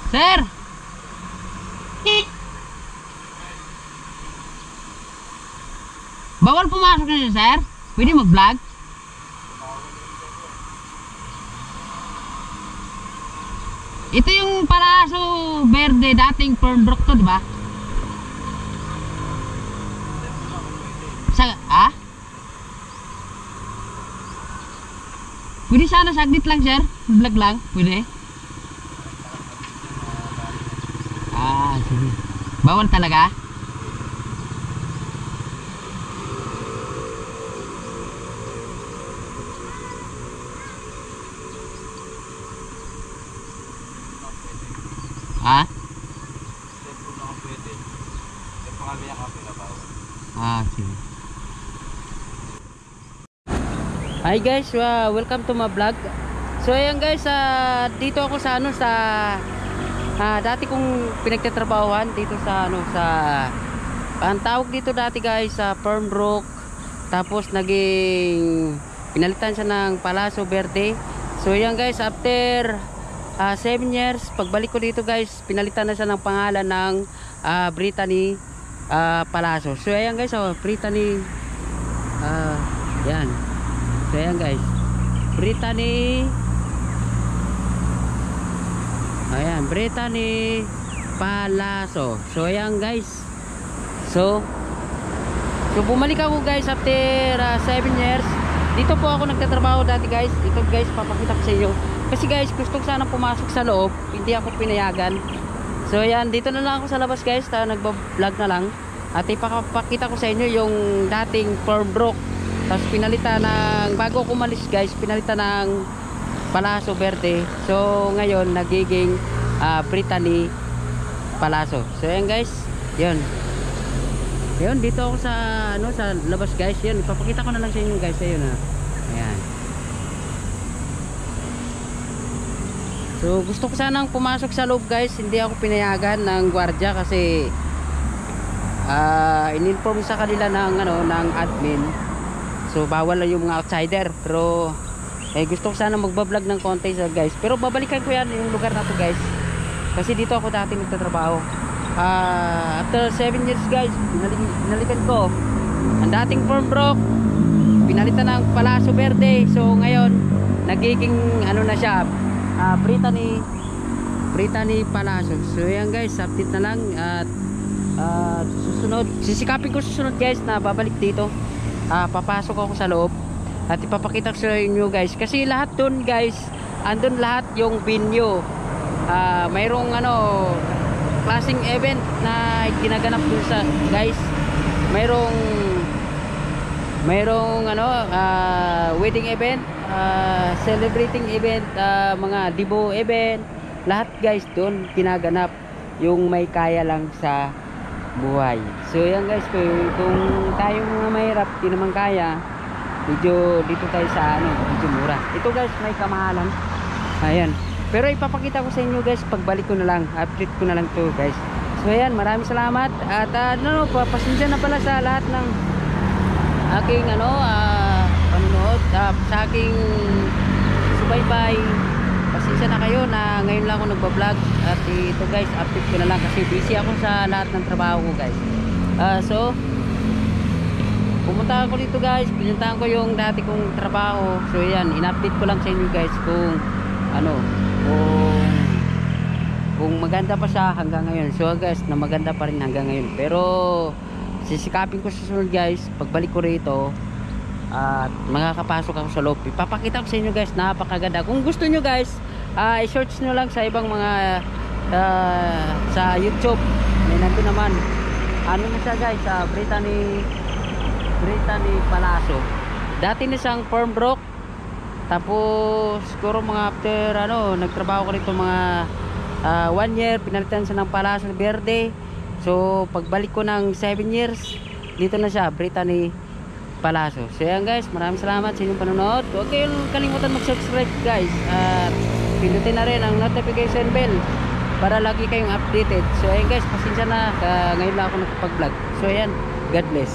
Sir! Bawal pumasok na siya, sir? Pwede mag-vlog? Ito yung Palaso Verde, dating Fernbrook to, di ba? Pwede sana saglit lang, sir? Vlog lang? Pwede? Sige. Bawal talaga? Sige. Hi guys, welcome to my vlog. So ayan guys, dito ako sa dati kong pinagtatrabahuhan dito sa ang tawag dito dati guys sa Fernbrook. Tapos naging pinalitan siya ng Palaso Verde. So ayan guys, after 7 years, pagbalik ko dito guys, pinalitan na siya ng pangalan ng Brittany Palaso. So ayan guys, Brittany yan. So ayan guys, Brittany, ayan, Brittany Palaso. So ayan guys, so bumalik ako guys after 7 years. Dito po ako nagtatrabaho dati guys. Ito guys, papakita ko sa inyo. Kasi guys, gusto ko sana pumasok sa loob, hindi ako pinayagan. So ayan, dito na lang ako sa labas guys, nagba-vlog na lang. At ipapakita ko sa inyo yung dating Fernbrook. Tapos pinalitan ng, bago ako umalis guys, pinalitan ng Palaso Verde. So ngayon nagiging Brittany Palaso. So ayan guys, yun dito ako sa sa labas guys. Yun, ipapakita ko na lang sa inyo guys. Ayun ayan. So gusto ko sanang pumasok sa loob guys, hindi ako pinayagan ng gwardiya kasi in-inform sa kanila ng admin. So bawal lang yung mga outsider. Pero gusto ko sana magbablog ng konti sa guys. Pero babalikan ko yan yung lugar na to guys, kasi dito ako dati nagtatrabaho. After 7 years guys, binalikan ko ang dating Fernbrook, pinalitan ng Palaso Verde. So ngayon nagiging na siya, Brittany Palaso. So yan guys, update na lang. At susunod, sisikapin ko susunod guys na babalik dito. Papasok ako sa loob at ipapakita ko sa inyo guys, kasi lahat dun guys, andun lahat yung venue. Mayroong klaseng event na ginaganap dun sa guys. Mayroong wedding event, celebrating event, mga dibo event, lahat guys dun ginaganap, yung may kaya lang sa buhay. So yan guys, kung tayo mga mahirap, di naman kaya, medyo dito tayo sa medyo mura. Ito guys, may kamahalan. Ayan. Pero ipapakita ko sa inyo guys, pagbalik ko na lang, update ko na lang to guys. So ayan, maraming salamat. At pasensya na pala sa lahat ng aking panunood, sa aking subaybay. Pasensya na kayo na ngayon lang ako nagbablog. At ito guys, update ko na lang kasi busy ako sa lahat ng trabaho ko guys. So pumunta ako dito guys, pinuntahan ko yung dati kong trabaho. So yan, in-update ko lang sa inyo guys kung maganda pa siya hanggang ngayon. So guys, na maganda pa rin hanggang ngayon. Pero sisikapin ko susunod guys, pagbalik ko rito at makakapasok ako sa loob, ipapakita ko sa inyo guys, napakaganda. Kung gusto nyo guys, i-search nyo lang sa ibang mga sa YouTube, may nandun naman na siya guys, Brittany Palaso. Dati na siyang Fernbrook. Tapos siguro mga after nagtrabaho ko rito mga 1 year, pinalitan siya ng Palaso Verde. So pagbalik ko ng 7 years, dito na siya, Brittany Palaso. So yan guys, maraming salamat sa inyong panonood. Huwag kayong kalimutan mag-subscribe guys, at pindutin na rin ang notification bell para lagi kayong updated. So yan guys, pasensya na, ngayon lang ako nagpag-vlog. So yan, God bless.